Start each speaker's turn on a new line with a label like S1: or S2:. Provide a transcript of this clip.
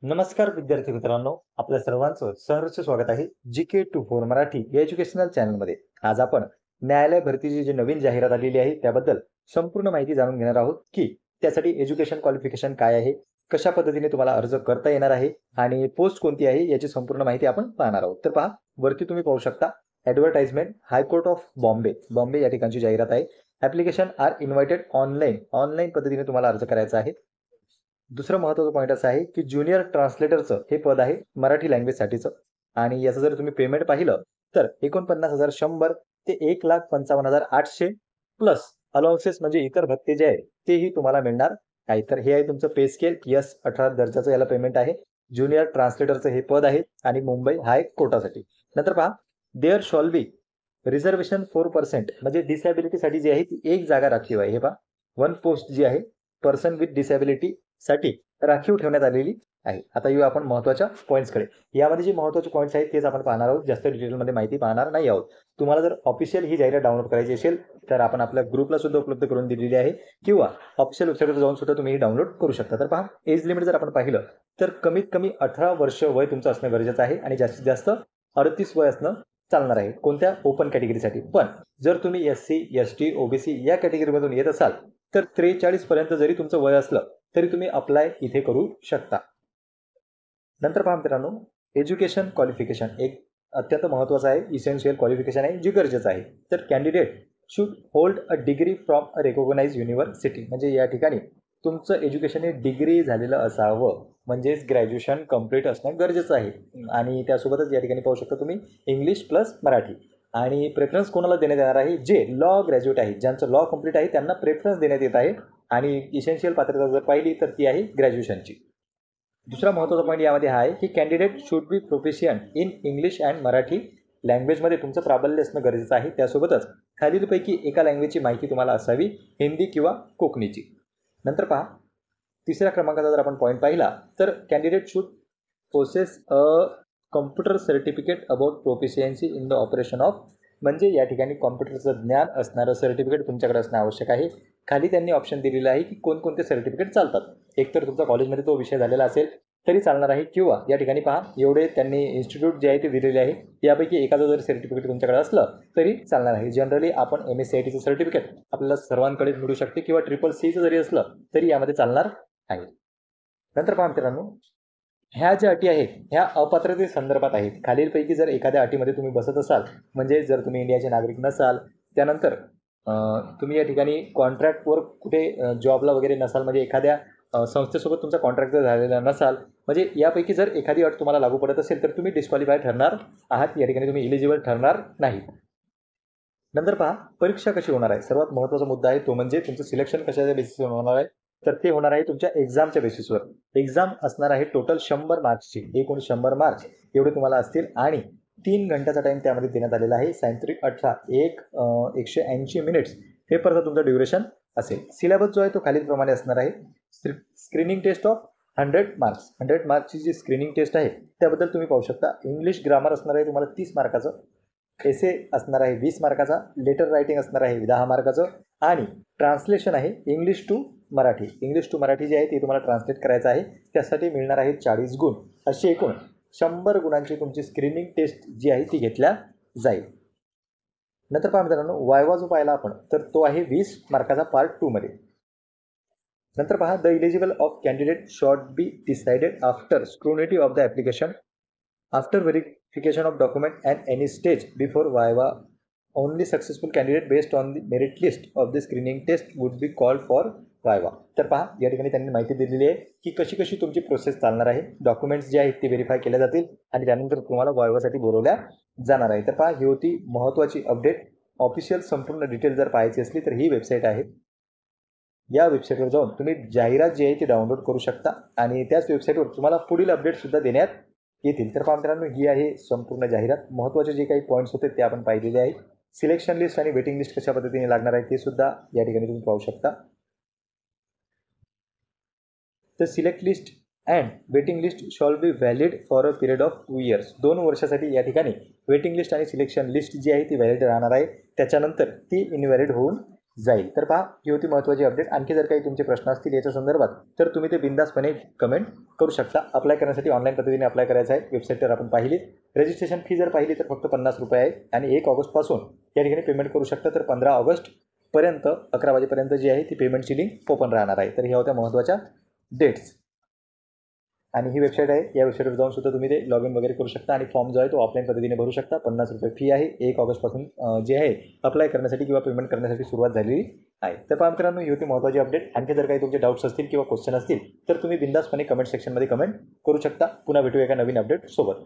S1: नमस्कार विद्यार्थी मित्रांनो, आपल्या सर्वांचं सहर्ष स्वागत आहे जीके 24 मराठी या एज्युकेशनल चॅनलमध्ये. आज आपण न्यायालय भरतीची जी नवीन जाहिरात आलेली आहे त्याबद्दल संपूर्ण माहिती जाणून घेणार आहोत की त्यासाठी एज्युकेशन क्वालिफिकेशन काय आहे, कशा पद्धतीने तुम्हाला अर्ज करता येणार आहे आणि पोस्ट कोणती आहे याची संपूर्ण माहिती आपण पाहणार आहोत. तर पहा, वरती तुम्ही पाहू शकता ॲडव्हर्टाइजमेंट, हायकोर्ट ऑफ बॉम्बे या ठिकाणची जाहिरात आहे. ॲप्लिकेशन आर इन्व्हायटेड ऑनलाईन पद्धतीने तुम्हाला अर्ज करायचा आहे. दुसरं महत्त्वाचं पॉईंट असं आहे की ज्युनियर ट्रान्सलेटरचं हे पद आहे मराठी लँग्वेजसाठीचं. आणि याचं जर तुम्ही पेमेंट पाहिलं तर 49,100 ते 1,55,800 प्लस अलाउन्सेस म्हणजे इतर भत्ते जे आहे तेही तुम्हाला मिळणार आहे. तर हे आहे तुमचं पे स्केल. यस, 18 दर्जाचं याला पेमेंट आहे. ज्युनियर ट्रान्सलेटरचं हे पद आहे आणि मुंबई हायकोर्टासाठी. नंतर पहा, देअर शॉल बी रिझर्वेशन 4% म्हणजे डिसॅबिलिटीसाठी जी आहे ती एक जागा राखीव आहे. हे पहा, वन पोस्ट जी आहे पर्सन विथ डिसॅबिलिटी साठी राखीव ठेवण्यात आलेली आहे. आता येऊ आपण महत्त्वाच्या पॉईंट्सकडे. यामध्ये जे महत्त्वाचे पॉईंट्स आहेत तेच आपण पाहणार आहोत, जास्त डिटेलमध्ये माहिती पाहणार नाही आहोत. तुम्हाला जर ऑफिशियल ही जाहिरात डाउनलोड करायची असेल तर आपण आपल्या ग्रुपला सुद्धा उपलब्ध करून दिलेली आहे किंवा ऑफिशियल वेबसाईटवर जाऊन सुद्धा तुम्ही ही डाउनलोड करू शकता. तर पहा, एज लिमिट जर आपण पाहिलं तर कमीत कमी 18 वर्ष वय तुमचं असणं गरजेचं आहे आणि जास्तीत जास्त 38 वय असणं चालणार आहे कोणत्या ओपन कॅटेगरीसाठी. पण जर तुम्ही SC, ST, OBC या कॅटेगरीमधून येत असाल तर 43 पर्यंत जरी तुमचं वय असलं तरी तुम्ही अप्लाय इथे करू शकता. नंतर पहा मित्रांनो, एज्युकेशन क्वालिफिकेशन एक अत्यंत महत्त्वाचं आहे, इसेन्शियल क्वालिफिकेशन आहे, जे गरजेचं आहे. तर candidate should hold a degree from a recognise university म्हणजे या ठिकाणी तुमचं एज्युकेशन हे डिग्री झालेलं असावं, म्हणजेच ग्रॅज्युएशन कंप्लीट असणं गरजेचं आहे. आणि त्यासोबतच या ठिकाणी पाहू शकता तुम्ही इंग्लिश प्लस मराठी. आणि प्रेफरन्स कोणाला देण्यात येणार आहे? जे लॉ ग्रॅज्युएट आहे, ज्यांचं लॉ कंप्लीट आहे त्यांना प्रेफरन्स देण्यात येत आहे. आणि इसेन्शियल पात्रता जर पाहिली तर ती आहे ग्रॅज्युएशनची. दुसरा महत्त्वाचा पॉईंट यामध्ये हा आहे की candidate should be proficient in English and Marathi लँग्वेजमध्ये तुमचं प्राबल्य असणं गरजेचं आहे. त्यासोबतच खालीलपैकी एका लँग्वेजची माहिती तुम्हाला असावी, हिंदी किंवा कोकणीची. नंतर पहा, तिसऱ्या क्रमांकाचा जर आपण पॉईंट पाहिला तर candidate should possess a computer certificate about proficiency in the operation of म्हणजे या ठिकाणी कॉम्प्युटरचं ज्ञान असणारं सर्टिफिकेट तुमच्याकडे असणं आवश्यक आहे. खाली त्यांनी ऑप्शन दिलेलं आहे की कोणकोणते सर्टिफिकेट चालतात. एकतर तुमचा कॉलेजमध्ये तो विषय झालेला असेल तरी चालणार आहे किंवा या ठिकाणी पहा, एवढे त्यांनी इन्स्टिट्यूट जे आहे ते दिलेले आहे, यापैकी एखादं जर सर्टिफिकेट तुमच्याकडे असलं तरी चालणार आहे. जनरली आपण MSCITचं सर्टिफिकेट आपल्याला सर्वांकडेच मिळू शकते किंवा CCC जरी असलं तरी यामध्ये चालणार आहे. नंतर पहा मित्रांनो, ह्या ज्या अटी आहेत ह्या अपात्रते संदर्भात आहेत. खालीलपैकी जर एखाद्या अटीमध्ये तुम्ही बसत असाल, म्हणजे जर तुम्ही इंडियाचे नागरिक नसाल, त्यानंतर तुम्ही या ठिकाणी कॉन्ट्रॅक्टवर कुठे जॉबला वगैरे नसाल, म्हणजे एखाद्या संस्थेसोबत तुमचा कॉन्ट्रॅक्ट जर झालेला नसाल, म्हणजे यापैकी जर एखादी अट तुम्हाला लागू पडत असेल तर तुम्ही डिस्क्वालिफाय ठरणार आहात, या ठिकाणी तुम्ही इलिजिबल ठरणार नाही. नंतर पहा, परीक्षा कशी होणार आहे. सर्वात महत्त्वाचा मुद्दा आहे तो म्हणजे तुमचं सिलेक्शन कशाच्या बेसिसवर होणार आहे. तर ते होणार आहे तुमच्या एक्झामच्या बेसिसवर. एक्झाम असणार आहे टोटल 100 मार्क्सची. एकूण 100 मार्क्स एवढे तुम्हाला असतील आणि 3 घंट्याचा टाईम त्यामध्ये देण्यात आलेला आहे. सायंत्रिक 18 180 मिनिट्स पेपरचा तुमचा ड्युरेशन असेल. सिलेबस जो आहे तो खालीलप्रमाणे असणार आहे. Screening test of 100 marks. 100 मार्क्सची जी स्क्रीनिंग टेस्ट आहे त्याबद्दल तुम्ही पाहू शकता. इंग्लिश ग्रामर असणार आहे तुम्हाला 30 मार्काचं. एसे असणार आहे 20 मार्काचा. लेटर रायटिंग असणार आहे 10 मार्काचं. आणि ट्रान्सलेशन आहे English to Marathi. English to Marathi जे आहे ते तुम्हाला ट्रान्सलेट करायचं आहे, त्यासाठी मिळणार आहे 40 गुण. अशी एकूण 100 गुणांची तुमची स्क्रीनिंग टेस्ट जी आहे ती घेतल्या जाईल. नंतर पहा मित्रांनो, वायवा जो पाहिला आपण तर तो आहे 20 मार्काचा पार्ट 2 मध्ये. नंतर पहा, the eligible of candidate shot be decided after scrutiny of the application after verification of document and any stage before viva. Only successful candidate based on the merit list of the screening test would be called for viva. तर पहा, या ठिकाणी त्यांनी माहिती दिलेली आहे की कशी कशी तुमची प्रोसेस चालणार आहे. डॉक्युमेंट्स जे आहेत ते व्हेरीफाय केले जातील आणि त्यानंतर तुम्हाला वायवासाठी बोलवल्या जाणार आहे. तर पहा, ही होती महत्त्वाची अपडेट. ऑफिशियल संपूर्ण डिटेल जर पाहायची असली तर ही वेबसाईट आहे. या वेबसाईटवर जाऊन तुम्ही जाहिरात जी आहे ती डाउनलोड करू शकता आणि त्याच वेबसाईटवर तुम्हाला पुढील अपडेटसुद्धा देण्यात येतील. तर पहा मित्रांनो, ही आहे संपूर्ण जाहिरात. महत्त्वाचे जे काही पॉईंट्स होते ते आपण पाहिलेले आहेत. सिलेक्शन लिस्ट आणि वेटिंग लिस्ट कशा पद्धतीने लागणार आहे ते सुद्धा या ठिकाणी तुम्ही पाहू शकता. तर select list and waiting list shawl B valid for a period of 2 years. 2 वर्षासाठी या ठिकाणी वेटिंग लिस्ट आणि सिलेक्शन लिस्ट जी आहे ती व्हॅलिड राहणार आहे. त्याच्यानंतर ती इनव्हॅलिड होऊन जाईल. तर पहा, ही होती महत्त्वाची अपडेट. आणखी जर काही तुमचे प्रश्न असतील याच्या संदर्भात तर तुम्ही ते बिनधास्तपणे कमेंट करू शकता. अप्लाय करण्यासाठी ऑनलाईन पद्धतीने अप्लाय करायचं आहे. वेबसाईटवर आपण पाहिली. रजिस्ट्रेशन फी जर पाहिली तर फक्त ₹50 आहे आणि 1 ऑगस्टपासून या ठिकाणी पेमेंट करू शकता. तर 15 ऑगस्टपर्यंत 11 वाजेपर्यंत जी आहे ती पेमेंटची लिंक ओपन राहणार आहे. तर ह्या होत्या महत्त्वाच्या डेट्स. आणि ही वेबसाईट आहे. या वेबसाईटवर जाऊन सुद्धा तुम्ही ते लॉग इन वगैरे करू शकता आणि फॉर्म जो आहे तो ऑफलाईन पद्धतीने भरू शकता. ₹50 फी आहे. 1 ऑगस्टपासून जे आहे अप्लाय करण्यासाठी किंवा पेमेंट करण्यासाठी सुरुवात झालेली आहे. तर पहा मित्रांनो, ही होती महत्त्वाची अपडेट. आणखी जर काही तुमचे डाऊट्स असतील किंवा क्वेश्चन असतील तर तुम्ही बिनधास्तपणे कमेंट सेक्शनमध्ये कमेंट करू शकता. पुन्हा भेटूया एका नवीन अपडेट सोबत.